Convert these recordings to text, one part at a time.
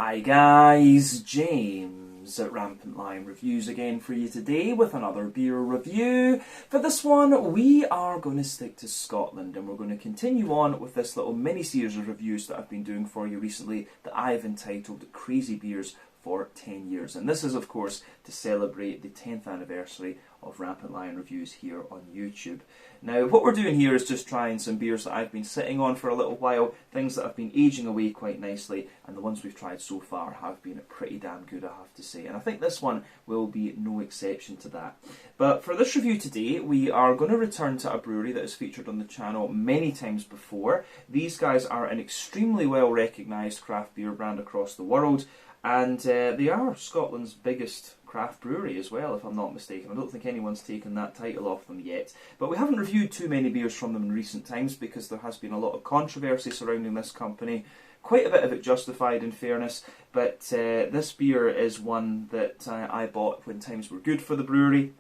Hi guys, James at RampantLionReviews again for you today with another beer review. For this one we are going to stick to Scotland and we're going to continue on with this little mini series of reviews that I've been doing for you recently that I've entitled Crazy Beers for 10 years. And this is of course to celebrate the 10th anniversary of Rampant Lion Reviews here on YouTube. Now what we're doing here is just trying some beers that I've been sitting on for a little while, things that have been aging away quite nicely, and the ones we've tried so far have been pretty damn good, I have to say, and I think this one will be no exception to that. But for this review today we are going to return to a brewery that has featured on the channel many times before. These guys are an extremely well recognised craft beer brand across the world, and they are Scotland's biggest craft brewery as well, if I'm not mistaken. I don't think anyone's taken that title off them yet. But we haven't reviewed too many beers from them in recent times because there has been a lot of controversy surrounding this company. Quite a bit of it justified, in fairness, but this beer is one that I bought when times were good for the brewery.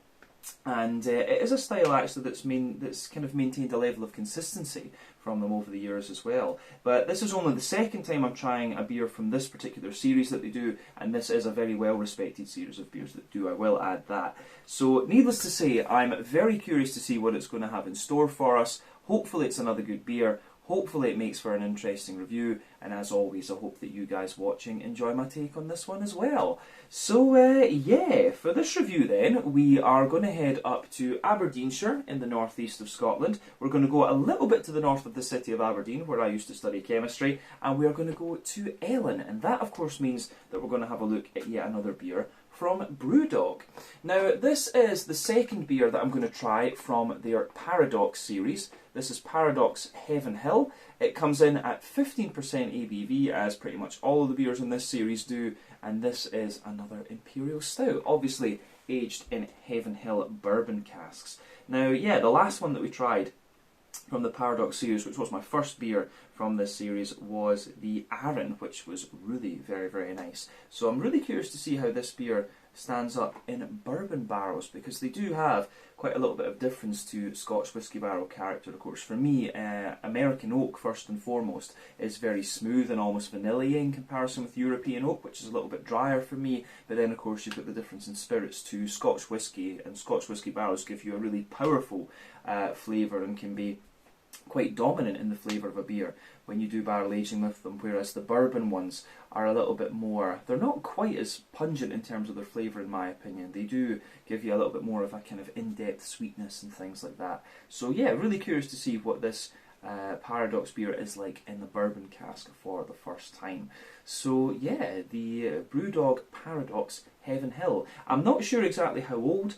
And it is a style actually that's kind of maintained a level of consistency from them over the years as well. But this is only the second time I'm trying a beer from this particular series that they do, and this is a very well respected series of beers that do, I will add that. So needless to say, I'm very curious to see what it's going to have in store for us. Hopefully it's another good beer. Hopefully it makes for an interesting review, and as always I hope that you guys watching enjoy my take on this one as well. So yeah, for this review then, we are going to head up to Aberdeenshire in the northeast of Scotland. We're going to go a little bit to the north of the city of Aberdeen, where I used to study chemistry, and we are going to go to Ellon, and that of course means that we're going to have a look at yet another beer from Brewdog. Now this is the second beer that I'm going to try from their Paradox series. This is Paradox Heaven Hill. It comes in at 15% ABV, as pretty much all of the beers in this series do, and this is another Imperial Stout, obviously aged in Heaven Hill bourbon casks. Now yeah, the last one that we tried from the Paradox series, which was my first beer from this series, was the Ellon, which was really very nice. So I'm really curious to see how this beer stands up in bourbon barrels, because they do have quite a little bit of difference to Scotch whisky barrel character. Of course, for me, American oak, first and foremost, is very smooth and almost vanilla-y in comparison with European oak, which is a little bit drier for me. But then, of course, you've got the difference in spirits too. Scotch whisky and Scotch whisky barrels give you a really powerful flavour and can be quite dominant in the flavour of a beer when you do barrel aging with them, whereas the bourbon ones are a little bit more, they're not quite as pungent in terms of their flavour in my opinion. They do give you a little bit more of a kind of in-depth sweetness and things like that. So yeah, really curious to see what this Paradox beer is like in the bourbon cask for the first time. So yeah, the Brewdog Paradox Heaven Hill. I'm not sure exactly how old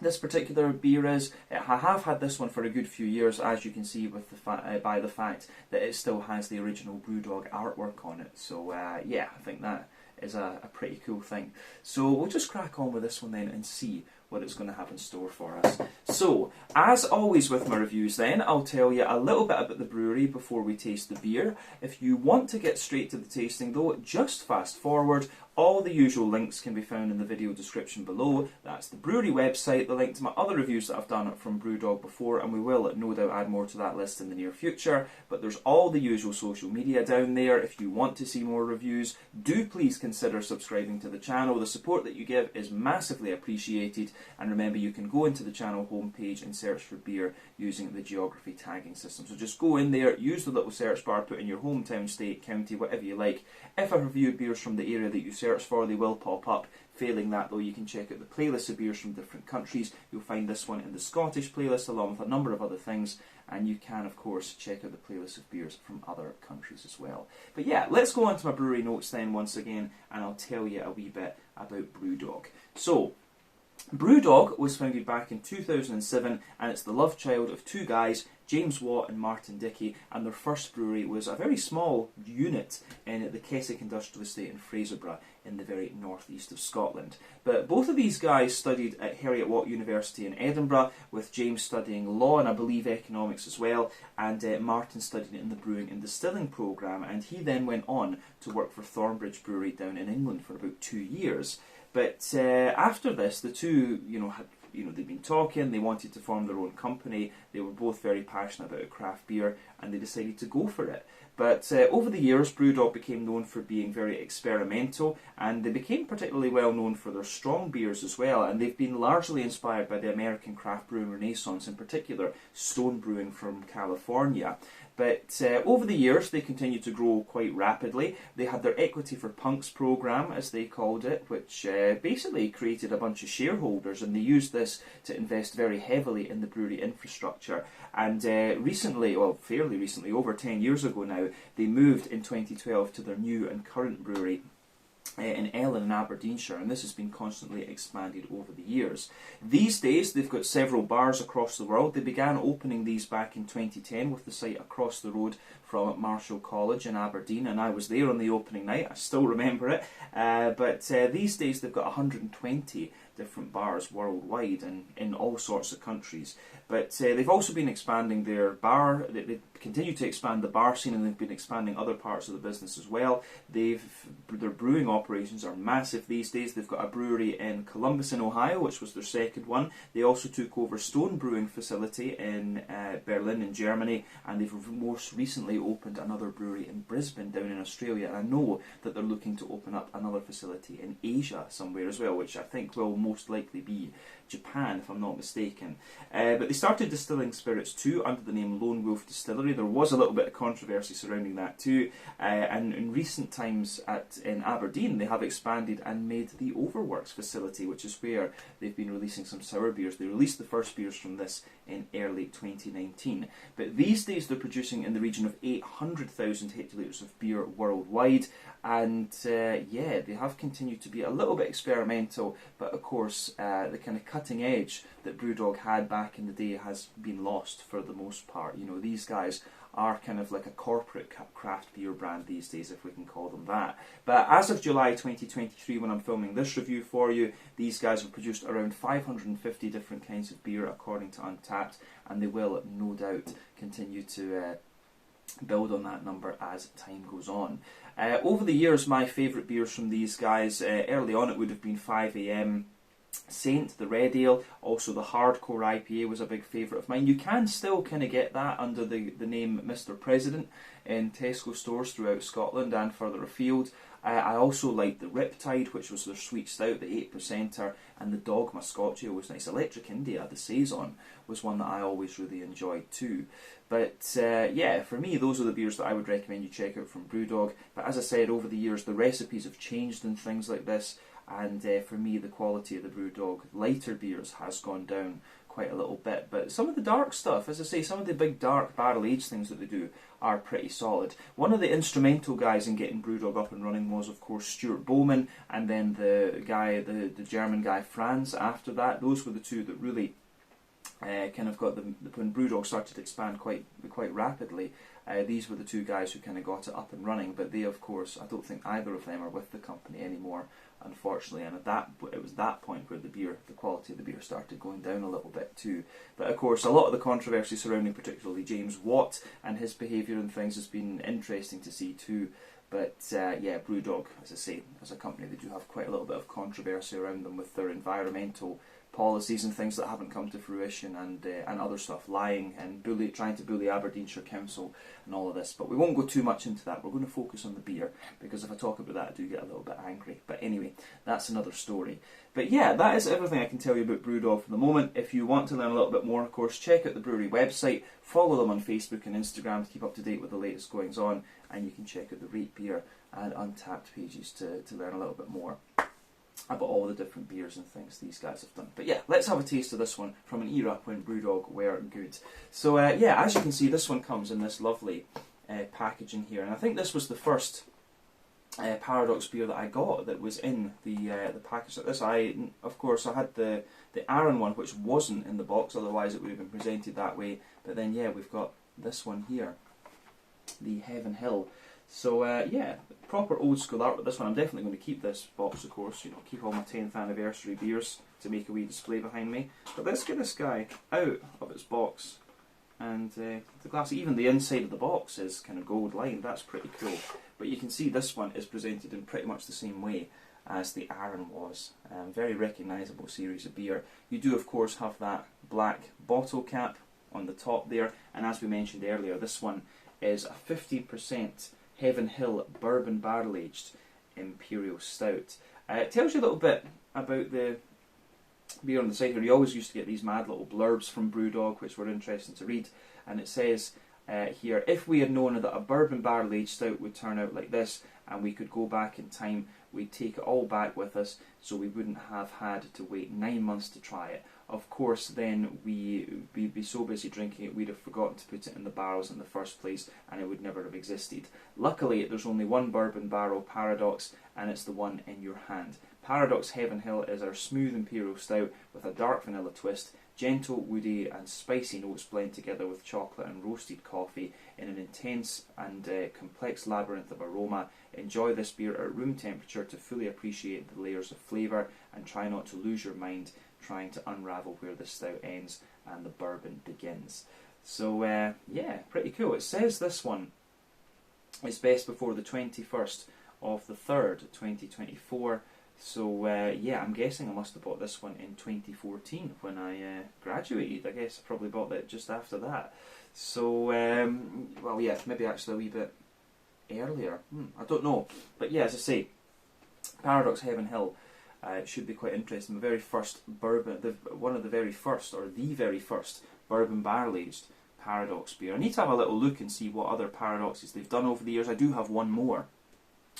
this particular beer is. I have had this one for a good few years, as you can see with the by the fact that it still has the original Brewdog artwork on it. So yeah, I think that is a pretty cool thing. So we'll just crack on with this one then and see what it's going to have in store for us. So, as always with my reviews then, I'll tell you a little bit about the brewery before we taste the beer. If you want to get straight to the tasting though, just fast forward. All the usual links can be found in the video description below. That's the brewery website, the link to my other reviews that I've done from Brewdog before, and we will no doubt add more to that list in the near future. But there's all the usual social media down there. If you want to see more reviews, do please consider subscribing to the channel. The support that you give is massively appreciated, and remember you can go into the channel homepage and search for beer using the geography tagging system. So just go in there, use the little search bar, put in your hometown, state, county, whatever you like. If I review beers from the area that you search for, they will pop up. Failing that though, you can check out the playlist of beers from different countries. You'll find this one in the Scottish playlist along with a number of other things, and you can of course check out the playlist of beers from other countries as well. But yeah, let's go on to my brewery notes then once again, and I'll tell you a wee bit about Brewdog. So, Brewdog was founded back in 2007, and it's the love child of two guys, James Watt and Martin Dickey, and their first brewery was a very small unit in the Keswick Industrial Estate in Fraserburgh in the very northeast of Scotland. But both of these guys studied at Heriot-Watt University in Edinburgh, with James studying law and I believe economics as well, and Martin studied in the brewing and distilling programme, and he then went on to work for Thornbridge Brewery down in England for about 2 years. But after this, the two, they'd been talking, they wanted to form their own company, they were both very passionate about craft beer, and they decided to go for it. But over the years, Brewdog became known for being very experimental, and they became particularly well known for their strong beers as well, and they've been largely inspired by the American craft brewing renaissance, in particular stone brewing from California. But over the years, they continued to grow quite rapidly. They had their Equity for Punks program, as they called it, which basically created a bunch of shareholders, and they used this to invest very heavily in the brewery infrastructure. And recently, well, fairly recently, over 10 years ago now, they moved in 2012 to their new and current brewery in Ellon in Aberdeenshire, and this has been constantly expanded over the years. These days they've got several bars across the world. They began opening these back in 2010 with the site across the road from Marshall College in Aberdeen, and I was there on the opening night. I still remember it. But these days they've got 120 different bars worldwide and in all sorts of countries. But they've also been expanding their bar. They continue to expand the bar scene, and they've been expanding other parts of the business as well. Their brewing operations are massive these days. They've got a brewery in Columbus in Ohio, which was their second one. They also took over Stone Brewing facility in Berlin in Germany, and they've most recently opened another brewery in Brisbane down in Australia. And I know that they're looking to open up another facility in Asia somewhere as well, which I think will most likely be Japan, if I'm not mistaken. But they started distilling spirits too under the name Lone Wolf Distillery. There was a little bit of controversy surrounding that too, and in recent times in Aberdeen they have expanded and made the Overworks facility, which is where they've been releasing some sour beers. They released the first beers from this in early 2019. But these days they're producing in the region of 800,000 hectolitres of beer worldwide, and yeah, they have continued to be a little bit experimental, but of course the kind of cutting edge that Brewdog had back in the day has been lost for the most part. You know, these guys are kind of like a corporate craft beer brand these days, if we can call them that. But as of July 2023, when I'm filming this review for you, these guys have produced around 550 different kinds of beer according to Untappd, and they will no doubt continue to build on that number as time goes on. Over the years, my favourite beers from these guys, early on it would have been 5am, Saint, the Red Ale, also the Hardcore IPA was a big favourite of mine. You can still kind of get that under the name Mr. President in Tesco stores throughout Scotland and further afield. I also liked the Riptide, which was their sweet stout, the 8%er, and the Dogma Scotch Ale was nice. Electric India, the Saison, was one that I always really enjoyed too. But yeah, for me, those are the beers that I would recommend you check out from Brewdog. But as I said, over the years, the recipes have changed and things like this, and for me, the quality of the Brewdog lighter beers has gone down quite a little bit. But some of the dark stuff, as I say, some of the big dark barrel aged things that they do are pretty solid. One of the instrumental guys in getting Brewdog up and running was, of course, Stuart Bowman, and then the German guy Franz after that. Those were the two that really kind of got when Brewdog started to expand quite rapidly. These were the two guys who kind of got it up and running, but they, of course, I don't think either of them are with the company anymore, unfortunately, and it was that point where the quality of the beer started going down a little bit too. But of course, a lot of the controversy surrounding particularly James Watt and his behaviour and things has been interesting to see too. But yeah, Brewdog, as I say, as a company, they do have quite a little bit of controversy around them with their environmental policies and things that haven't come to fruition, and other stuff, lying and trying to bully Aberdeenshire Council and all of this. But we won't go too much into that. We're going to focus on the beer, because if I talk about that I do get a little bit angry. But anyway, that's another story. But yeah, that is everything I can tell you about Brewdog for the moment. If you want to learn a little bit more, of course, check out the brewery website, follow them on Facebook and Instagram to keep up to date with the latest goings on, and you can check out the Rate Beer and Untappd pages to learn a little bit more about all the different beers and things these guys have done. But yeah, let's have a taste of this one from an era when Brewdog were good. So yeah, as you can see, this one comes in this lovely packaging here, and I think this was the first Paradox beer that I got that was in the package like this. Of course, I had the Aaron one, which wasn't in the box, otherwise it would have been presented that way. But then yeah, we've got this one here, the Heaven Hill. So yeah, proper old school art with this one. I'm definitely going to keep this box, of course, you know, keep all my 10th anniversary beers to make a wee display behind me. But let's get this guy out of its box, and the glass, even the inside of the box is kind of gold lined. That's pretty cool. But you can see this one is presented in pretty much the same way as the Aaron was. Very recognisable series of beer. You do, of course, have that black bottle cap on the top there, and as we mentioned earlier, this one is a 50% Heaven Hill Bourbon Barrel Aged Imperial Stout. It tells you a little bit about the beer on the side here. You always used to get these mad little blurbs from Brewdog, which were interesting to read, and it says here, if we had known that a bourbon barrel aged stout would turn out like this and we could go back in time, we'd take it all back with us so we wouldn't have had to wait 9 months to try it. Of course, then we'd be so busy drinking it we'd have forgotten to put it in the barrels in the first place and it would never have existed. Luckily, there's only one bourbon barrel Paradox, and it's the one in your hand. Paradox Heaven Hill is our smooth imperial stout with a dark vanilla twist. Gentle, woody and spicy notes blend together with chocolate and roasted coffee in an intense and complex labyrinth of aroma. Enjoy this beer at room temperature to fully appreciate the layers of flavour, and try not to lose your mind trying to unravel where the stout ends and the bourbon begins. So yeah, pretty cool. It says this one is best before the 21st of the 3rd, 2024. So yeah, I'm guessing I must have bought this one in 2014 when I graduated. I guess I probably bought it just after that. So, well yeah, maybe actually a wee bit earlier. I don't know. But yeah, as I say, Paradox Heaven Hill should be quite interesting. The very first bourbon, one of the very first, or the very first bourbon barrel aged Paradox beer. I need to have a little look and see what other Paradoxes they've done over the years. I do have one more,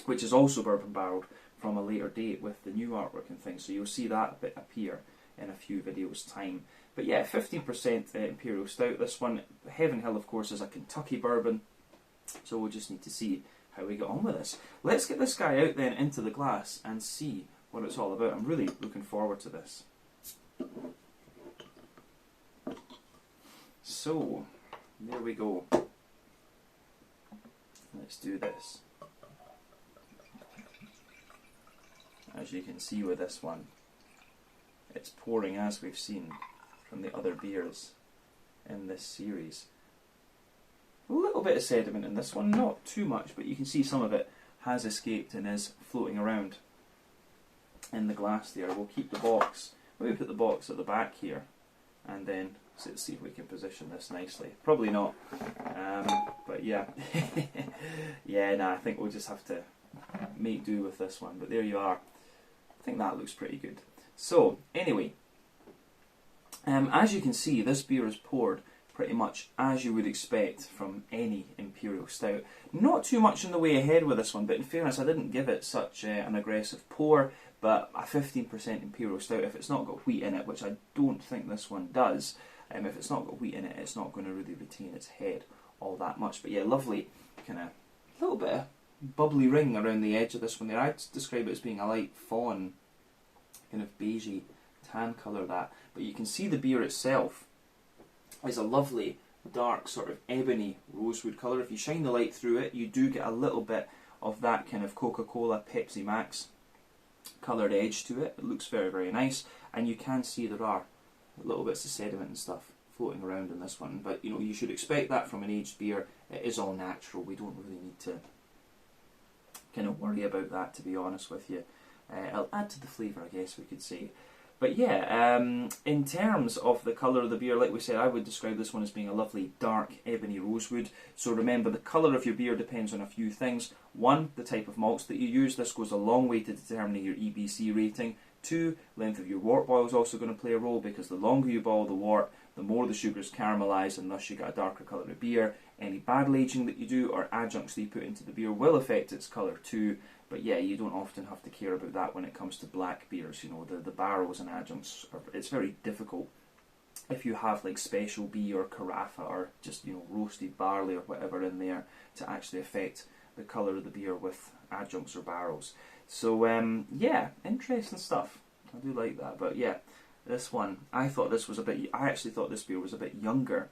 which is also bourbon barreled, from a later date with the new artwork and things, so you'll see that bit appear in a few videos time. But yeah, 15% Imperial Stout. This one, Heaven Hill of course is a Kentucky bourbon, so we'll just need to see how we get on with this. Let's get this guy out then into the glass and see what it's all about. I'm really looking forward to this. So, there we go. Let's do this. As you can see with this one, it's pouring as we've seen from the other beers in this series. A little bit of sediment in this one, not too much, but you can see some of it has escaped and is floating around in the glass there. We'll keep the box, maybe put the box at the back here, and then let's see if we can position this nicely. Probably not, but yeah. Yeah, nah, I think we'll just have to make do with this one, but there you are. I think that looks pretty good. So, anyway, as you can see, this beer is poured pretty much as you would expect from any Imperial Stout. Not too much in the way ahead with this one, but in fairness, I didn't give it such an aggressive pour, but a 15% Imperial Stout, if it's not got wheat in it, which I don't think this one does, if it's not got wheat in it, it's not going to really retain its head all that much. But yeah, lovely, kind of, little bit of bubbly ring around the edge of this one there. I'd describe it as being a light fawn, kind of beigey tan colour that. But you can see the beer itself is a lovely dark sort of ebony rosewood colour. If you shine the light through it, you do get a little bit of that kind of Coca-Cola, Pepsi Max coloured edge to it. It looks very, very nice, and you can see there are little bits of sediment and stuff floating around in this one. But you know, you should expect that from an aged beer. It is all natural. We don't really need to kind of worry about that, to be honest with you. It'll add to the flavour, I guess we could say. But yeah, in terms of the colour of the beer, like we said, I would describe this one as being a lovely dark ebony rosewood. So remember, the colour of your beer depends on a few things. One, the type of malts that you use. This goes a long way to determining your EBC rating. Two, length of your wort boil is also going to play a role, because the longer you boil the wort, the more the sugars caramelise, and thus you get a darker colour of beer. Any barrel aging that you do or adjuncts that you put into the beer will affect its colour too. But yeah, you don't often have to care about that when it comes to black beers. You know, the barrels and adjuncts, it's very difficult if you have like special B or carafa or just, you know, roasted barley or whatever in there to actually affect the colour of the beer with adjuncts or barrels. So yeah, interesting stuff. I do like that. But yeah, this one, I actually thought this beer was a bit younger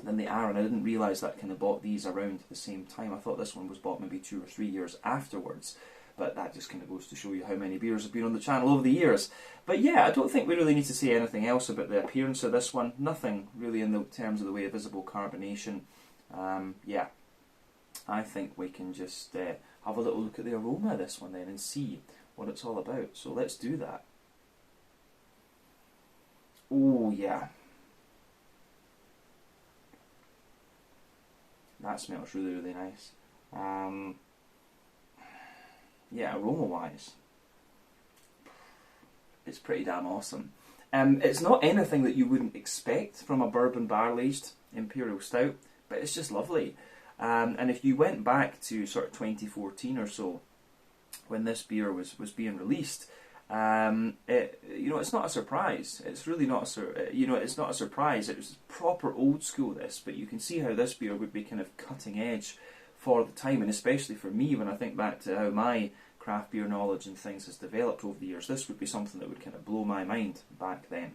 than the Arran. I didn't realise that kind of bought these around at the same time. I thought this one was bought maybe 2 or 3 years afterwards, but that just kind of goes to show you how many beers have been on the channel over the years. But yeah, I don't think we really need to say anything else about the appearance of this one. Nothing really in the terms of the way of visible carbonation. Yeah, I think we can just have a little look at the aroma of this one then and see what it's all about. So let's do that. Oh yeah. that smells really, really nice. Yeah, aroma-wise, it's pretty damn awesome. It's not anything that you wouldn't expect from a bourbon barrel-aged Imperial Stout, but it's just lovely. And if you went back to sort of 2014 or so, when this beer was being released, it's not a surprise. It's really not it's not a surprise. It was proper old school, this, but you can see how this beer would be kind of cutting edge for the time, and especially for me when I think back to how my craft beer knowledge and things has developed over the years. This would be something that would kind of blow my mind back then.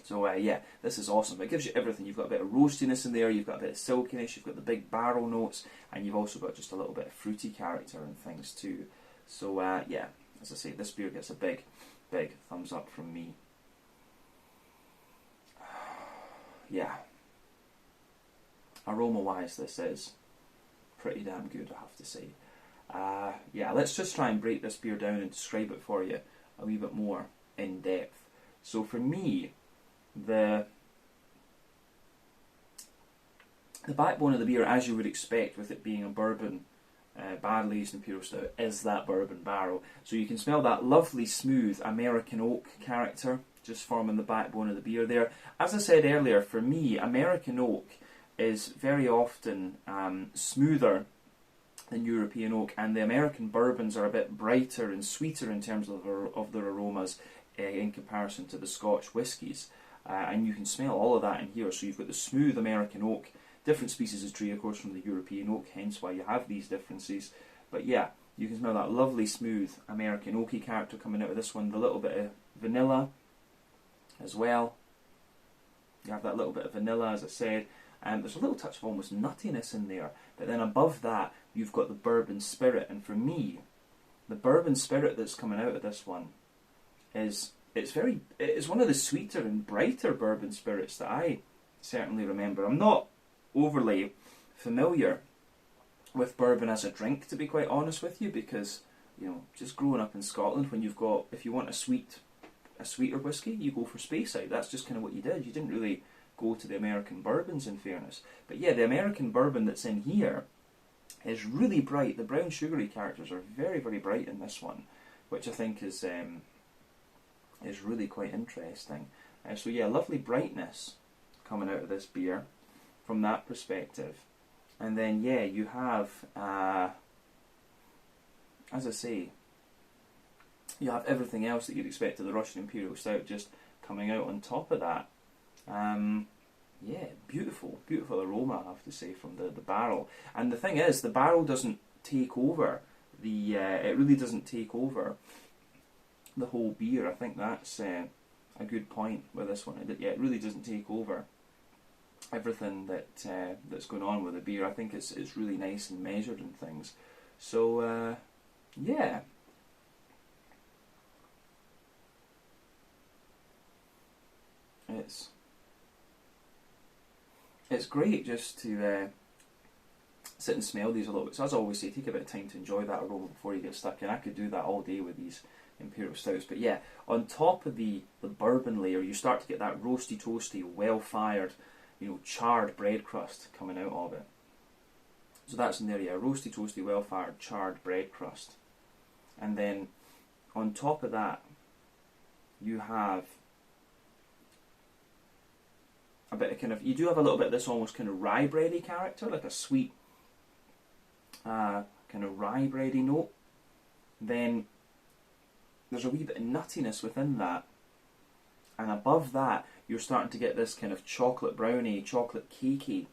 So yeah, this is awesome. It gives you everything. You've got a bit of roastiness in there, you've got a bit of silkiness, you've got the big barrel notes, and you've also got just a little bit of fruity character and things too. So yeah, as I say, this beer gets a big, big thumbs up from me. Yeah. Aroma-wise, this is pretty damn good, I have to say. Yeah, let's just try and break this beer down and describe it for you a wee bit more in depth. So for me, the backbone of the beer, as you would expect with it being a bourbon barrel-aged Imperial Stout, is that bourbon barrel. So you can smell that lovely smooth American oak character just forming the backbone of the beer there. As I said earlier, for me, American oak is very often smoother than European oak, and the American bourbons are a bit brighter and sweeter in terms of their aromas in comparison to the Scotch whiskies. And you can smell all of that in here. So you've got the smooth American oak, different species of tree, of course, from the European oak, hence why you have these differences. But yeah, you can smell that lovely smooth American oaky character coming out of this one, the little bit of vanilla as well. You have that little bit of vanilla, as I said, and there's a little touch of almost nuttiness in there. But then above that, you've got the bourbon spirit, and for me, the bourbon spirit that's coming out of this one is it's one of the sweeter and brighter bourbon spirits that I certainly remember. I'm not overly familiar with bourbon as a drink, to be quite honest with you, because just growing up in Scotland, when if you want a sweeter whiskey, you go for Speyside. That's just kind of what you did. You didn't really go to the American bourbons, in fairness. But yeah, the American bourbon that's in here is really bright. The brown sugary characters are very, very bright in this one, which I think is really quite interesting. So yeah, lovely brightness coming out of this beer from that perspective. And then yeah, you have, as I say, you have everything else that you'd expect of the Russian Imperial Stout just coming out on top of that. Yeah, beautiful, beautiful aroma, I have to say, from the barrel. And the thing is, the barrel doesn't take over it really doesn't take over the whole beer. I think that's a good point with this one. Yeah, it really doesn't take over everything that's going on with the beer. I think it's really nice and measured and things. So yeah. It's great just to sit and smell these a little bit. So as I always say, take a bit of time to enjoy that aroma before you get stuck in. I could do that all day with these Imperial Stouts. But yeah, on top of the bourbon layer, you start to get that roasty, toasty, well-fired, charred bread crust coming out of it. So that's in there, yeah, roasty, toasty, well-fired, charred bread crust. And then on top of that, you have a bit of you do have a little bit of this almost kind of rye bready character, like a sweet kind of rye bready note. Then there's a wee bit of nuttiness within that, and above that you're starting to get this kind of chocolate brownie, chocolate cakey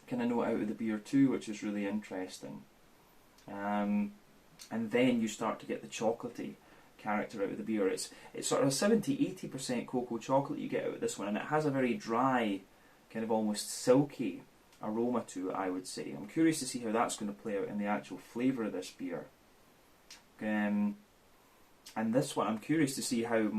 kind of note out of the beer too, which is really interesting. And then you start to get the chocolatey character out of the beer. It's sort of 70-80% cocoa chocolate you get out of this one, and it has a very dry, kind of almost silky aroma to it, I would say. I'm curious to see how that's going to play out in the actual flavour of this beer. And this one, I'm curious to see how.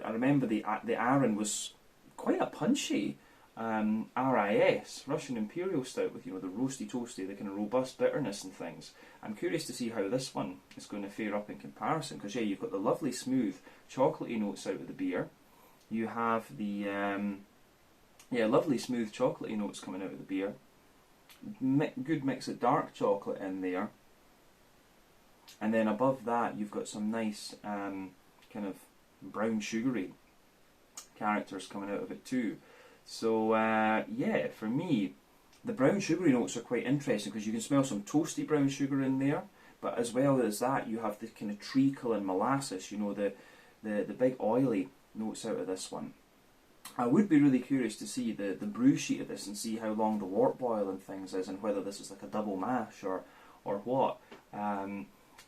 I remember the Arran was quite a punchy RIS, Russian Imperial Stout, with the roasty toasty, the kind of robust bitterness and things. I'm curious to see how this one is going to fare up in comparison, because yeah, you've got the lovely smooth chocolatey notes out of the beer. You have the lovely smooth chocolatey notes coming out of the beer, good mix of dark chocolate in there. And then above that, you've got some nice kind of brown sugary characters coming out of it too. So yeah, for me, the brown sugary notes are quite interesting because you can smell some toasty brown sugar in there, but as well as that, you have the kind of treacle and molasses, you know, the big oily notes out of this one. I would be really curious to see the brew sheet of this and see how long the wort boil and things is, and whether this is like a double mash or what.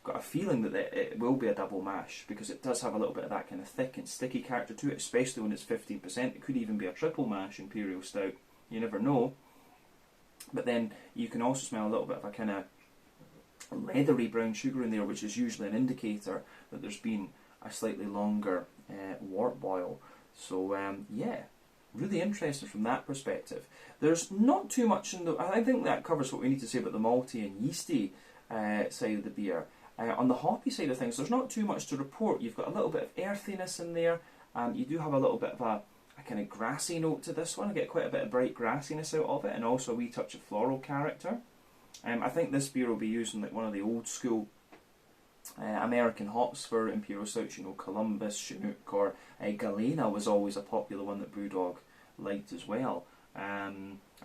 Got a feeling that it will be a double mash because it does have a little bit of that kind of thick and sticky character to it, especially when it's 15%. It could even be a triple mash Imperial Stout. You never know. But then you can also smell a little bit of a kind of leathery brown sugar in there, which is usually an indicator that there's been a slightly longer wort boil. So yeah, really interesting from that perspective. There's not too much in the... I think that covers what we need to say about the malty and yeasty side of the beer. On the hoppy side of things, there's not too much to report. You've got a little bit of earthiness in there. You do have a little bit of a kind of grassy note to this one. I get quite a bit of bright grassiness out of it, and also a wee touch of floral character. I think this beer will be using like one of the old school American hops for Imperial Stouts. You know, Columbus, Chinook, or Galena was always a popular one that Brewdog liked as well. I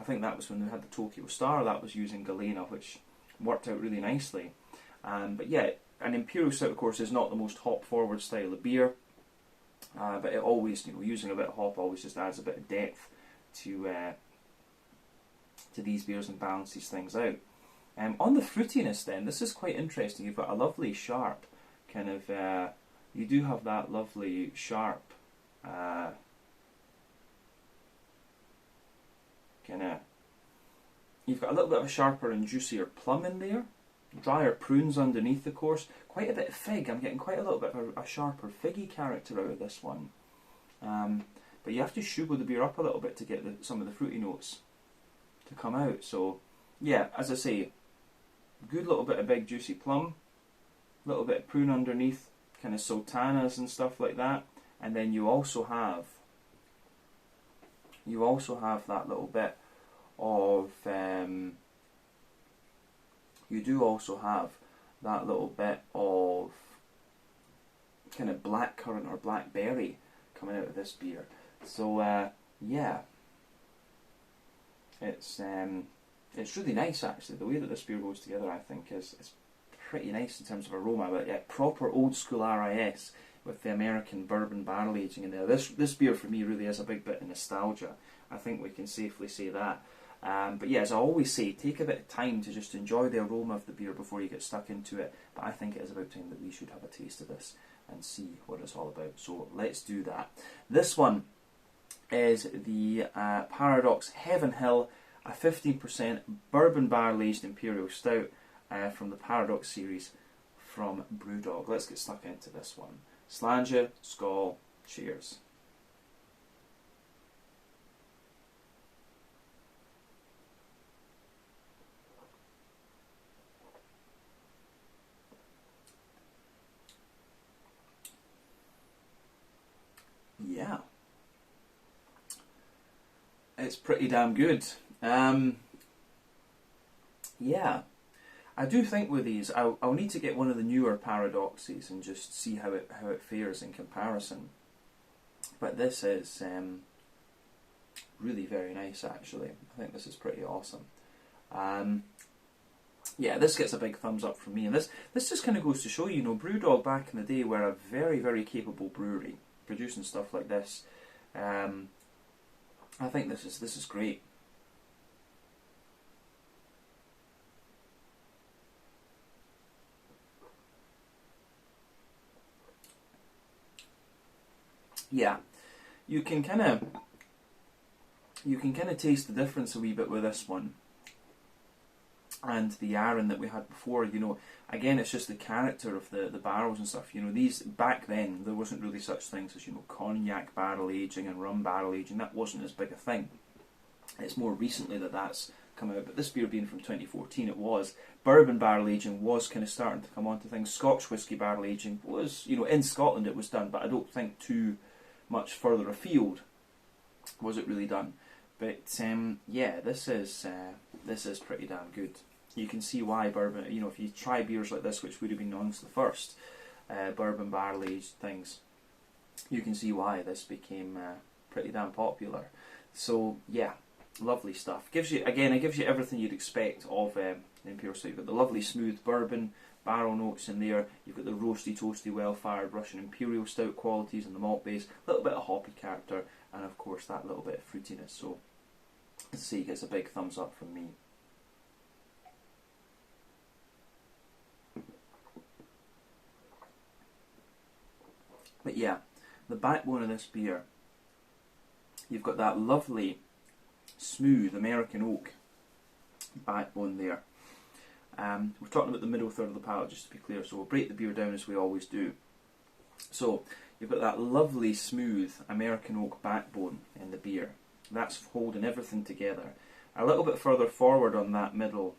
think that was when they had the Tokyo Star, that was using Galena, which worked out really nicely. But yeah, an Imperial Stout, of course, is not the most hop-forward style of beer, but it always, you know, using a bit of hop always just adds a bit of depth to these beers and balances things out. On the fruitiness then, this is quite interesting. You've got a lovely sharp kind of, you do have that lovely sharp kind of, you've got a little bit of a sharper and juicier plum in there. Drier prunes underneath, of course. Quite a bit of fig. I'm getting quite a little bit of a sharper figgy character out of this one. But you have to sugar the beer up a little bit to get some of the fruity notes to come out. So, yeah, as I say, good little bit of big juicy plum, little bit of prune underneath, kind of sultanas and stuff like that. And then you also have that little bit of you do also have that little bit of kind of blackcurrant or blackberry coming out of this beer. So yeah, it's really nice actually. The way that this beer goes together, I think, is pretty nice in terms of aroma. But yeah, proper old school RIS with the American bourbon barrel aging in there. This beer for me really is a big bit of nostalgia. I think we can safely say that. But yeah, as I always say, take a bit of time to just enjoy the aroma of the beer before you get stuck into it. But I think it is about time that we should have a taste of this and see what it's all about. So let's do that. This one is the Paradox Heaven Hill, a 15% bourbon barrel aged Imperial Stout from the Paradox series from Brewdog. Let's get stuck into this one. Slàinte, skål, cheers. Yeah, it's pretty damn good. Yeah, I do think with these, I'll need to get one of the newer Paradoxes and just see how it fares in comparison. But this is really very nice actually. I think this is pretty awesome. Yeah, this gets a big thumbs up from me, and this just kind of goes to show you, Brewdog back in the day were a very, very capable brewery, producing stuff like this. I think this is great. Yeah, you can kind of taste the difference a wee bit with this one and the Arran that we had before. Again, it's just the character of the barrels and stuff. These, back then there wasn't really such things as cognac barrel aging and rum barrel aging. That wasn't as big a thing. It's more recently that that's come out, but this beer being from 2014, it was. Bourbon barrel aging was kind of starting to come onto things. Scotch whisky barrel aging was, in Scotland it was done, but I don't think too much further afield was it really done. But yeah, this is this is pretty damn good. You can see why bourbon, you know, if you try beers like this, which would have been amongst the first bourbon barrel aged things, you can see why this became pretty damn popular. So yeah, lovely stuff. Gives you, again, it gives you everything you'd expect of the Imperial Stout. You've got the lovely smooth bourbon barrel notes in there. You've got the roasty, toasty, well-fired Russian Imperial Stout qualities in the malt base. A little bit of hoppy character, and of course that little bit of fruitiness. So let's see, it gets a big thumbs up from me. But yeah, the backbone of this beer, you've got that lovely, smooth American oak backbone there. We're talking about the middle third of the palate, just to be clear, so we'll break the beer down as we always do. So you've got that lovely, smooth American oak backbone in the beer. That's holding everything together. A little bit further forward on that middle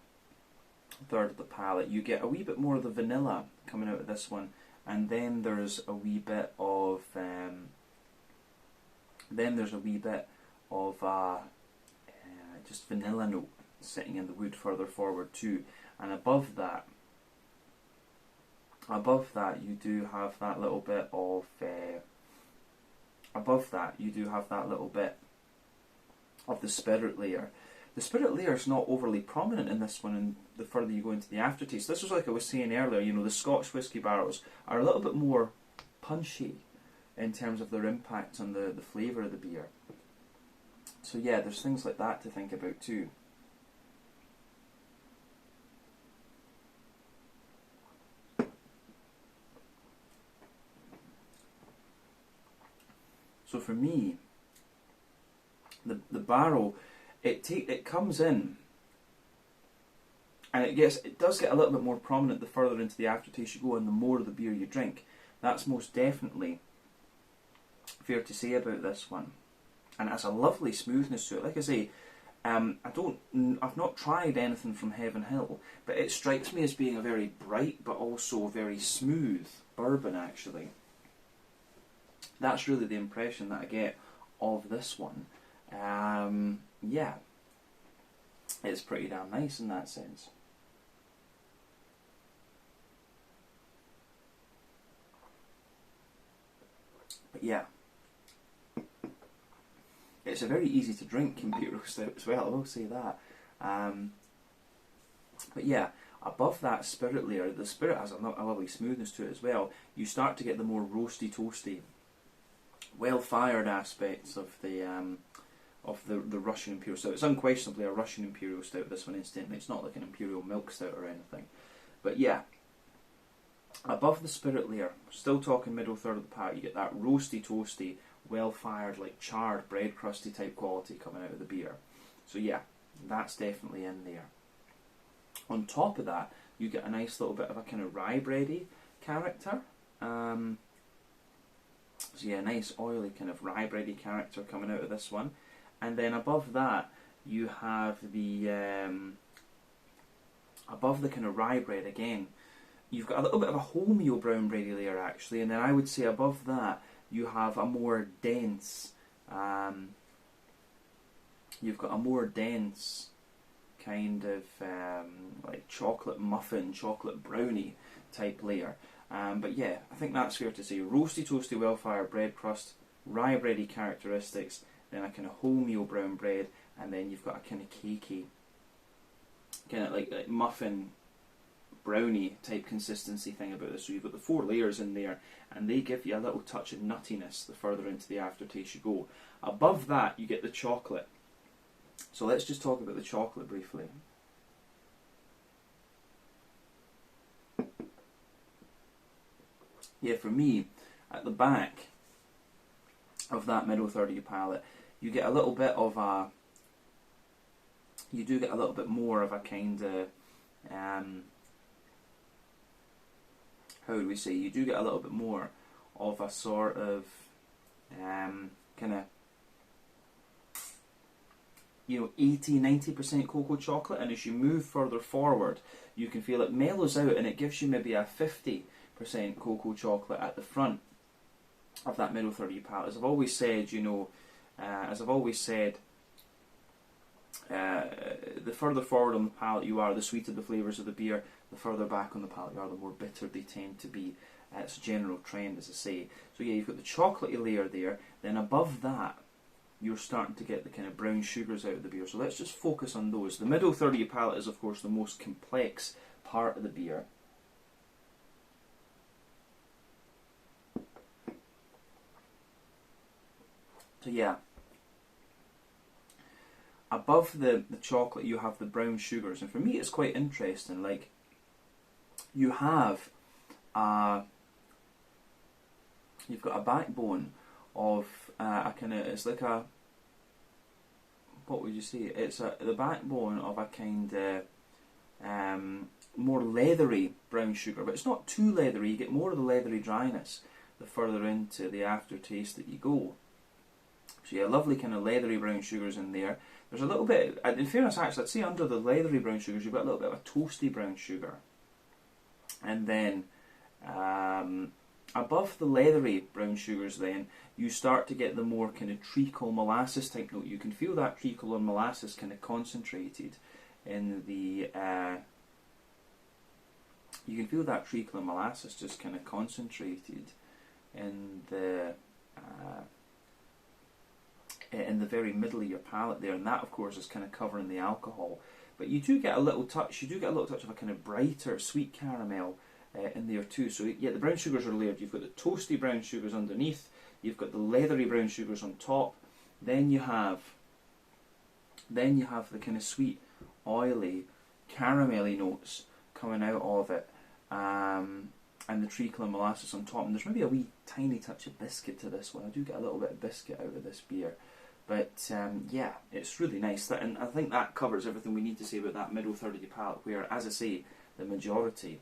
third of the palate, you get a wee bit more of the vanilla coming out of this one. And then there's a wee bit of just vanilla note sitting in the wood further forward too. And above that you do have that little bit of the spirit layer. The spirit layer is not overly prominent in this one, and the further you go into the aftertaste. This was like I was saying earlier, you know, the Scotch whisky barrels are a little bit more punchy in terms of their impact on the flavour of the beer. So yeah, there's things like that to think about too. So for me, the barrel, it comes in, and it does get a little bit more prominent the further into the aftertaste you go, and the more of the beer you drink. That's most definitely fair to say about this one, and it has a lovely smoothness to it. Like I say, I've not tried anything from Heaven Hill, but it strikes me as being a very bright but also very smooth bourbon. Actually, that's really the impression that I get of this one. Yeah, it's pretty damn nice in that sense. But yeah, it's a very easy to drink Imperial Stout as well, I will say that. But yeah, above that spirit layer, the spirit has a lovely smoothness to it as well. You start to get the more roasty, toasty, well-fired aspects of the Russian Imperial Stout. It's unquestionably a Russian Imperial Stout, this one, instantly. It's not like an Imperial Milk Stout or anything. But yeah, above the spirit layer, still talking middle third of the palate, you get that roasty, toasty, well-fired, like charred, bread crusty type quality coming out of the beer. So yeah, that's definitely in there. On top of that, you get a nice little bit of a kind of rye bready character. So yeah, nice oily kind of rye bready character coming out of this one. And then above that, you have the above the kind of rye bread again, you've got a little bit of a wholemeal brown bready layer actually, and then I would say above that you have a more dense, you've got a more dense kind of like chocolate muffin, chocolate brownie type layer. But yeah, I think that's fair to say. Roasty, toasty, well-fired bread crust, rye bready characteristics, then a kind of wholemeal brown bread, and then you've got a kind of cakey, kind of like muffin, brownie type consistency thing about this. So you've got the 4 layers in there, and they give you a little touch of nuttiness the further into the aftertaste you go. Above that, you get the chocolate. So let's just talk about the chocolate briefly. Yeah, for me, at the back of that middle third of your palate, you get a little bit of a, you do get a little bit more of a kind of, how do we say, you do get a little bit more of a sort of, kind of, 80-90% cocoa chocolate, and as you move further forward, you can feel it mellows out, and it gives you maybe a 50% cocoa chocolate at the front of that middle third of your palate. As I've always said, the further forward on the palate you are, the sweeter the flavours of the beer. The further back on the palate you are, the more bitter they tend to be. It's a general trend, as I say. So yeah, you've got the chocolatey layer there. Then above that, you're starting to get the kind of brown sugars out of the beer. So let's just focus on those. The middle third of your palate is, of course, the most complex part of the beer. So yeah, above the chocolate you have the brown sugars, and for me it's quite interesting. Like, you have you've got a backbone of a kind of, it's like a, what would you say? It's the backbone of a kind of more leathery brown sugar, but it's not too leathery. You get more of the leathery dryness the further into the aftertaste that you go. So yeah, lovely kind of leathery brown sugars in there. There's a little bit, in fairness actually, I'd say under the leathery brown sugars you've got a little bit of a toasty brown sugar. And then above the leathery brown sugars then, you start to get the more kind of treacle molasses type note. You can feel that treacle and molasses kind of concentrated in the, you can feel that treacle and molasses just kind of concentrated in the very middle of your palate there, and that of course is kind of covering the alcohol. But you do get a little touch, of a kind of brighter sweet caramel in there too. So yeah, the brown sugars are layered. You've got the toasty brown sugars underneath, you've got the leathery brown sugars on top, then you have the kind of sweet, oily, caramelly notes coming out of it, and the treacle and molasses on top. And there's maybe a wee tiny touch of biscuit to this one. I do get a little bit of biscuit out of this beer. But yeah, it's really nice. And I think that covers everything we need to say about that middle third of the palate, where, as I say, the majority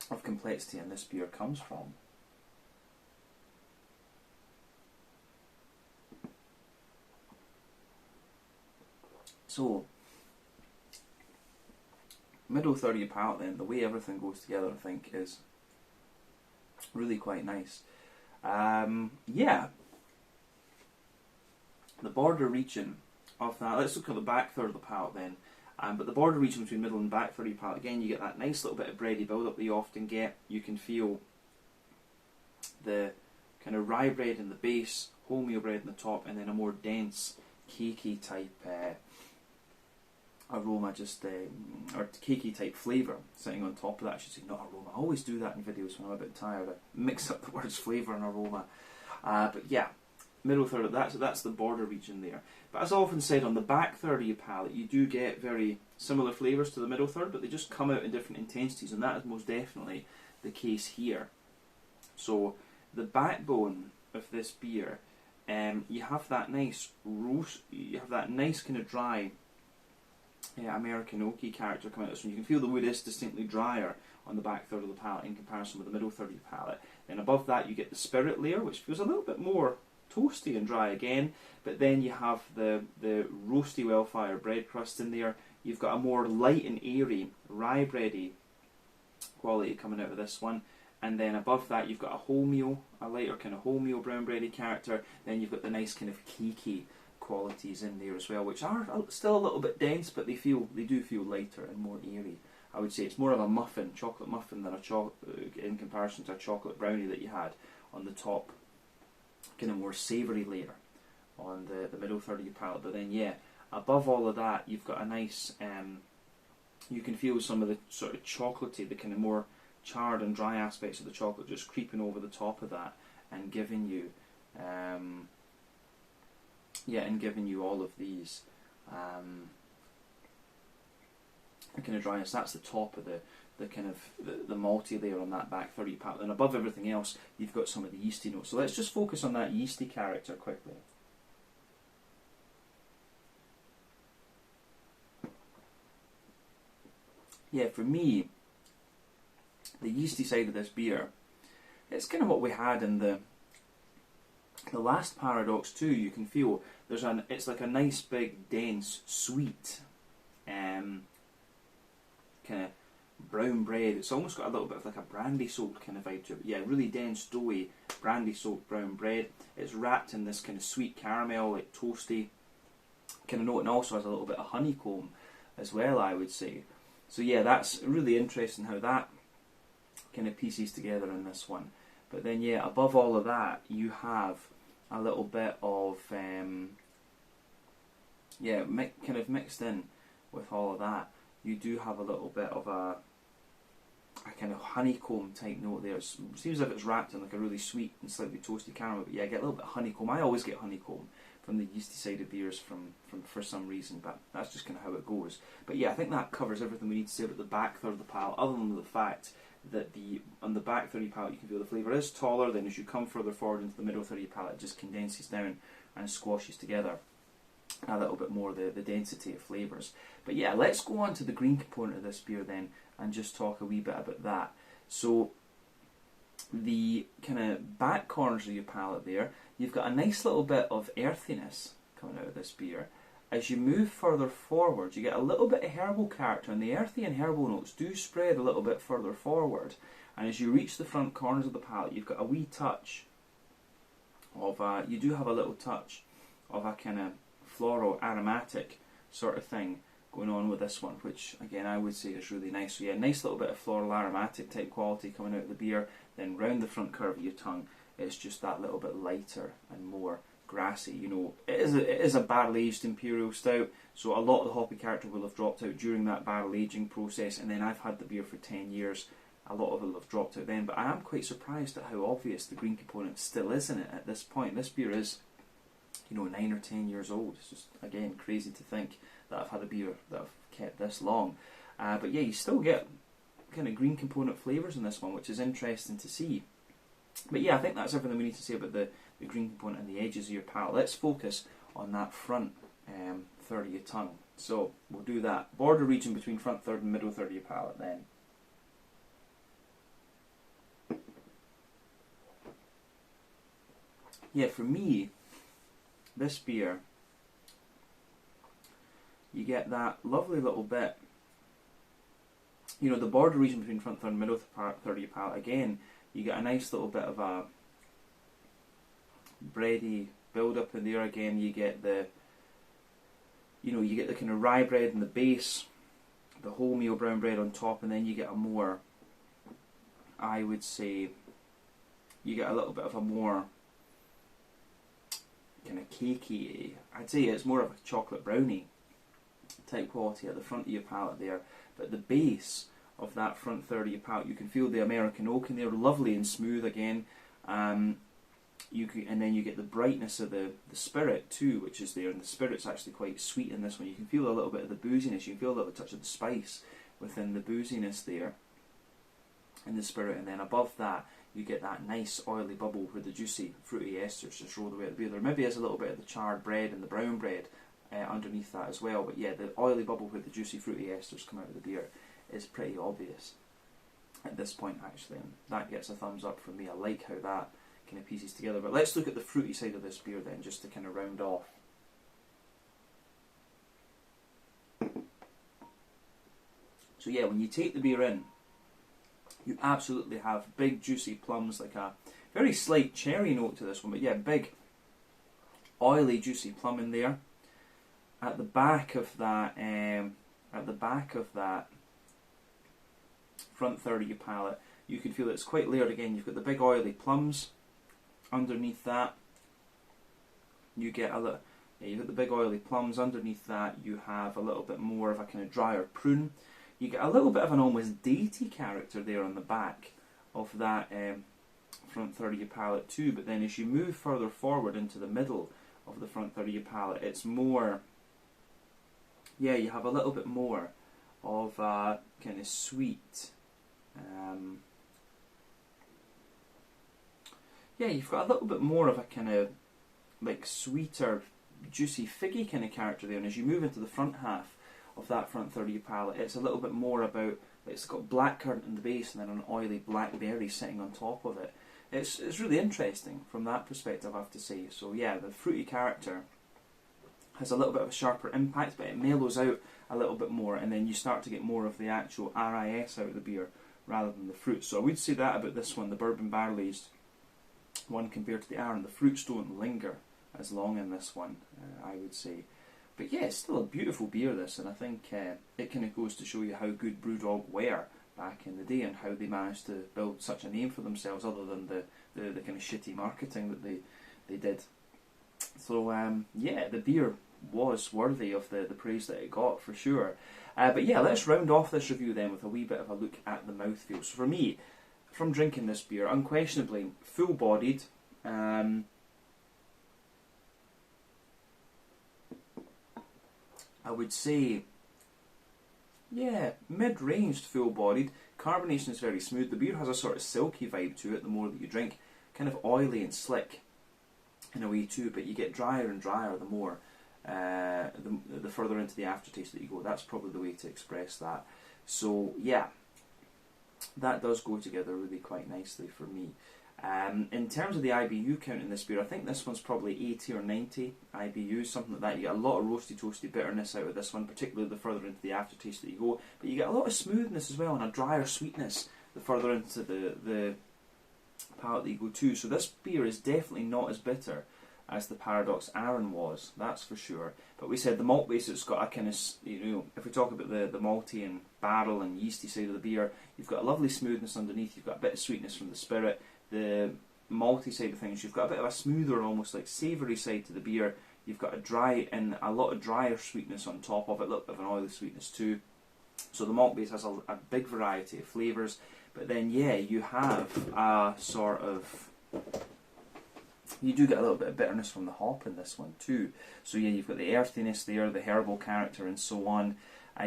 of complexity in this beer comes from. So, middle third of your palate then, the way everything goes together, I think, is really quite nice. Yeah. The border region of that, let's look at the back third of the palate then. But the border region between middle and back third of your palate, again, you get that nice little bit of bready build-up that you often get. You can feel the kind of rye bread in the base, wholemeal bread in the top, and then a more dense, cakey type aroma, or cakey type flavour sitting on top of that. I should say not aroma. I always do that in videos when I'm a bit tired. I mix up the words flavour and aroma. But yeah, middle third, that's the border region there. But as I often said, on the back third of your palate, you do get very similar flavours to the middle third, but they just come out in different intensities, and that is most definitely the case here. So the backbone of this beer, you have that nice roast, you have that nice kind of dry American oaky character coming out of this one. You can feel the wood is distinctly drier on the back third of the palate in comparison with the middle third of your palate. Then above that you get the spirit layer, which feels a little bit more toasty and dry again, but then you have the roasty well-fired bread crust in there. You've got a more light and airy rye bready quality coming out of this one, and then above that you've got a wholemeal, a lighter kind of wholemeal brown bready character. Then you've got the nice kind of cakey qualities in there as well, which are still a little bit dense, but they do feel lighter and more airy. I would say it's more of a muffin, chocolate muffin, than in comparison to a chocolate brownie that you had on the top, kind of more savoury layer on the middle third of your palate. But then yeah, above all of that you've got a nice, you can feel some of the sort of chocolatey, the kind of more charred and dry aspects of the chocolate just creeping over the top of that and giving you all of these kind of dryness. That's the top of the kind of the malty layer on that back third of your palate. And above everything else you've got some of the yeasty notes. So let's just focus on that yeasty character quickly. Yeah, for me, the yeasty side of this beer, it's kind of what we had in the last paradox too. You can feel it's like a nice big dense sweet kind of brown bread. It's almost got a little bit of like a brandy soaked kind of vibe to it. Yeah, really dense, doughy, brandy soaked brown bread. It's wrapped in this kind of sweet caramel, like toasty kind of note, and also has a little bit of honeycomb as well, I would say. So yeah, that's really interesting how that kind of pieces together in this one. But then yeah, above all of that, you have a little bit of kind of mixed in with all of that. You do have a little bit of a kind of honeycomb type note there. It seems like it's wrapped in like a really sweet and slightly toasty caramel, but yeah, I get a little bit of honeycomb. I always get honeycomb from the yeasty side of beers from for some reason, but that's just kind of how it goes. But yeah, I think that covers everything we need to say about the back third of the palate, other than the fact that on the back third of your palate you can feel the flavour is taller, then as you come further forward into the middle third of your palate, it just condenses down and squashes together a little bit more the density of flavours. But yeah, let's go on to the green component of this beer then and just talk a wee bit about that. So the kind of back corners of your palate there, you've got a nice little bit of earthiness coming out of this beer. As you move further forward, you get a little bit of herbal character, and the earthy and herbal notes do spread a little bit further forward. And as you reach the front corners of the palate, you've got a wee touch of you do have a little touch of a kind of floral aromatic sort of thing going on with this one, which again I would say is really nice. So yeah, nice little bit of floral aromatic type quality coming out of the beer. Then round the front curve of your tongue, it's just that little bit lighter and more grassy. You know, it is a barrel aged Imperial stout, so a lot of the hoppy character will have dropped out during that barrel aging process. And then I've had the beer for 10 years. A lot of it will have dropped out then, but I am quite surprised at how obvious the green component still is in it at this point. This beer is, you know, 9 or 10 years old. It's just, again, crazy to think that I've had a beer that I've kept this long. But yeah, you still get kind of green component flavours in this one, which is interesting to see. But yeah, I think that's everything we need to say about the green component and the edges of your palate. Let's focus on that front third of your tongue. So we'll do that. Border region between front third and middle third of your palate then. Yeah, for me, this beer, you get that lovely little bit, you know, the border region between front third and middle third of your palate. Again, you get a nice little bit of a bready build up in there. Again, you get the, you know, you get the kind of rye bread in the base, the wholemeal brown bread on top, and then you get a more, I would say, you get a little bit of a more kind of cakey, I'd say it's more of a chocolate brownie type quality at the front of your palate there, but the base of that front third of your palate, you can feel the American oak in there, lovely and smooth again. And then you get the brightness of the spirit too, which is there, and the spirit's actually quite sweet in this one. You can feel a little bit of the booziness, you can feel a little touch of the spice within the booziness there in the spirit, and then above that you get that nice oily bubble where the juicy fruity esters just roll away at the beer. There maybe is a little bit of the charred bread and the brown bread underneath that as well, but yeah, the oily bubble where the juicy fruity esters come out of the beer is pretty obvious at this point actually, and that gets a thumbs up from me. I like how that kind of pieces together. But let's look at the fruity side of this beer then, just to kind of round off. So yeah, when you take the beer in, you absolutely have big juicy plums, like a very slight cherry note to this one, but yeah, big oily juicy plum in there. At the back of that front third of your palate, you can feel it's quite layered again. You've got the big oily plums underneath that. You get a little, yeah, you've got the big oily plums underneath that. You have a little bit more of a kind of drier prune. You get a little bit of an almost datey character there on the back of that front third of your palate too. But then as you move further forward into the middle of the front third of your palate, it's more, yeah, you have a little bit more of a kind of sweet, yeah, you've got a little bit more of a kind of like sweeter, juicy, figgy kind of character there. And as you move into the front half of that front third of your palate, it's a little bit more about, it's got blackcurrant in the base and then an oily blackberry sitting on top of it. It's really interesting from that perspective, I have to say. So yeah, the fruity character has a little bit of a sharper impact, but it mellows out a little bit more, and then you start to get more of the actual RIS out of the beer rather than the fruit. So I would say that about this one, the bourbon barrel aged one compared to the Iron. The fruits don't linger as long in this one, I would say. But yeah, it's still a beautiful beer, this, and I think it kind of goes to show you how good Brewdog were back in the day and how they managed to build such a name for themselves, other than the kind of shitty marketing that they did. So yeah, the beer was worthy of the praise that it got, for sure. But yeah, let's round off this review then with a wee bit of a look at the mouthfeel. So for me, from drinking this beer, unquestionably full-bodied. I would say, yeah, mid-ranged, full-bodied. Carbonation is very smooth. The beer has a sort of silky vibe to it the more that you drink. Kind of oily and slick in a way too, but you get drier and drier the more, the further into the aftertaste that you go. That's probably the way to express that. So yeah, that does go together really quite nicely for me. In terms of the IBU count in this beer, I think this one's probably 80 or 90 IBUs, something like that. You get a lot of roasty toasty bitterness out of this one, particularly the further into the aftertaste that you go. But you get a lot of smoothness as well, and a drier sweetness the further into the palate that you go too. So this beer is definitely not as bitter as the Paradox Arran was, that's for sure. But we said the malt base, it's got a kind of, you know, if we talk about the malty and barrel and yeasty side of the beer, you've got a lovely smoothness underneath, you've got a bit of sweetness from the spirit. The malty side of things, you've got a bit of a smoother, almost like savoury side to the beer. You've got a dry and a lot of drier sweetness on top of it, a little bit of an oily sweetness too. So the malt base has a big variety of flavours. But then, yeah, you have a sort of, you do get a little bit of bitterness from the hop in this one too. So yeah, you've got the earthiness there, the herbal character and so on.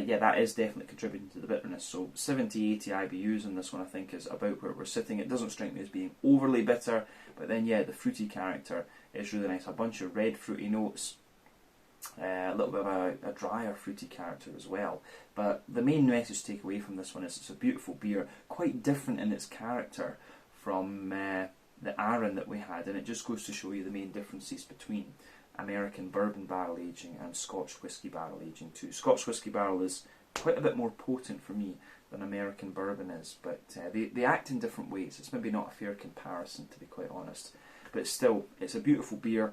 Yeah, that is definitely contributing to the bitterness. So 70, 80 IBUs in this one I think is about where we're sitting. It doesn't strike me as being overly bitter, but then yeah, the fruity character is really nice. A bunch of red fruity notes, a little bit of a drier fruity character as well. But the main message to take away from this one is it's a beautiful beer, quite different in its character from the Arran that we had, and it just goes to show you the main differences between American bourbon barrel aging and Scotch whisky barrel aging too. Scotch whisky barrel is quite a bit more potent for me than American bourbon is, but they act in different ways. It's maybe not a fair comparison, to be quite honest, but still, it's a beautiful beer,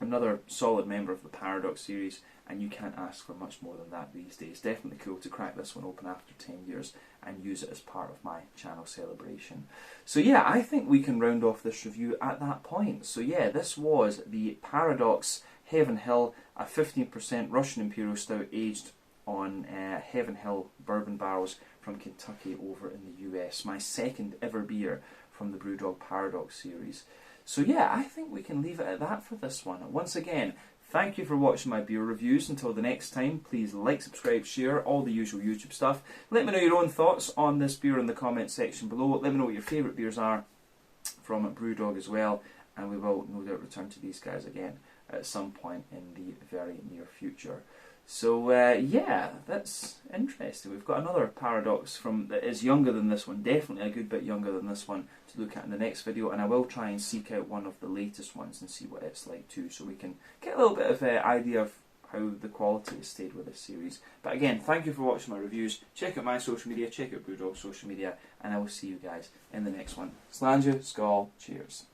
another solid member of the Paradox series, and you can't ask for much more than that these days. Definitely cool to crack this one open after 10 years and use it as part of my channel celebration. So yeah, I think we can round off this review at that point. So yeah, this was the Paradox Heaven Hill, a 15% Russian Imperial Stout aged on Heaven Hill bourbon barrels from Kentucky over in the US. My second ever beer from the Brewdog Paradox series. So yeah, I think we can leave it at that for this one. Once again, thank you for watching my beer reviews. Until the next time, please like, subscribe, share, all the usual YouTube stuff. Let me know your own thoughts on this beer in the comments section below. Let me know what your favourite beers are from Brewdog as well. And we will no doubt return to these guys again at some point in the very near future. So yeah, that's interesting. We've got another Paradox that is younger than this one, definitely a good bit younger than this one, to look at in the next video, and I will try and seek out one of the latest ones and see what it's like too, so we can get a little bit of idea of how the quality has stayed with this series. But again, thank you for watching my reviews. Check out my social media, check out Brewdog's social media, and I will see you guys in the next one. Slàinte, skål, cheers.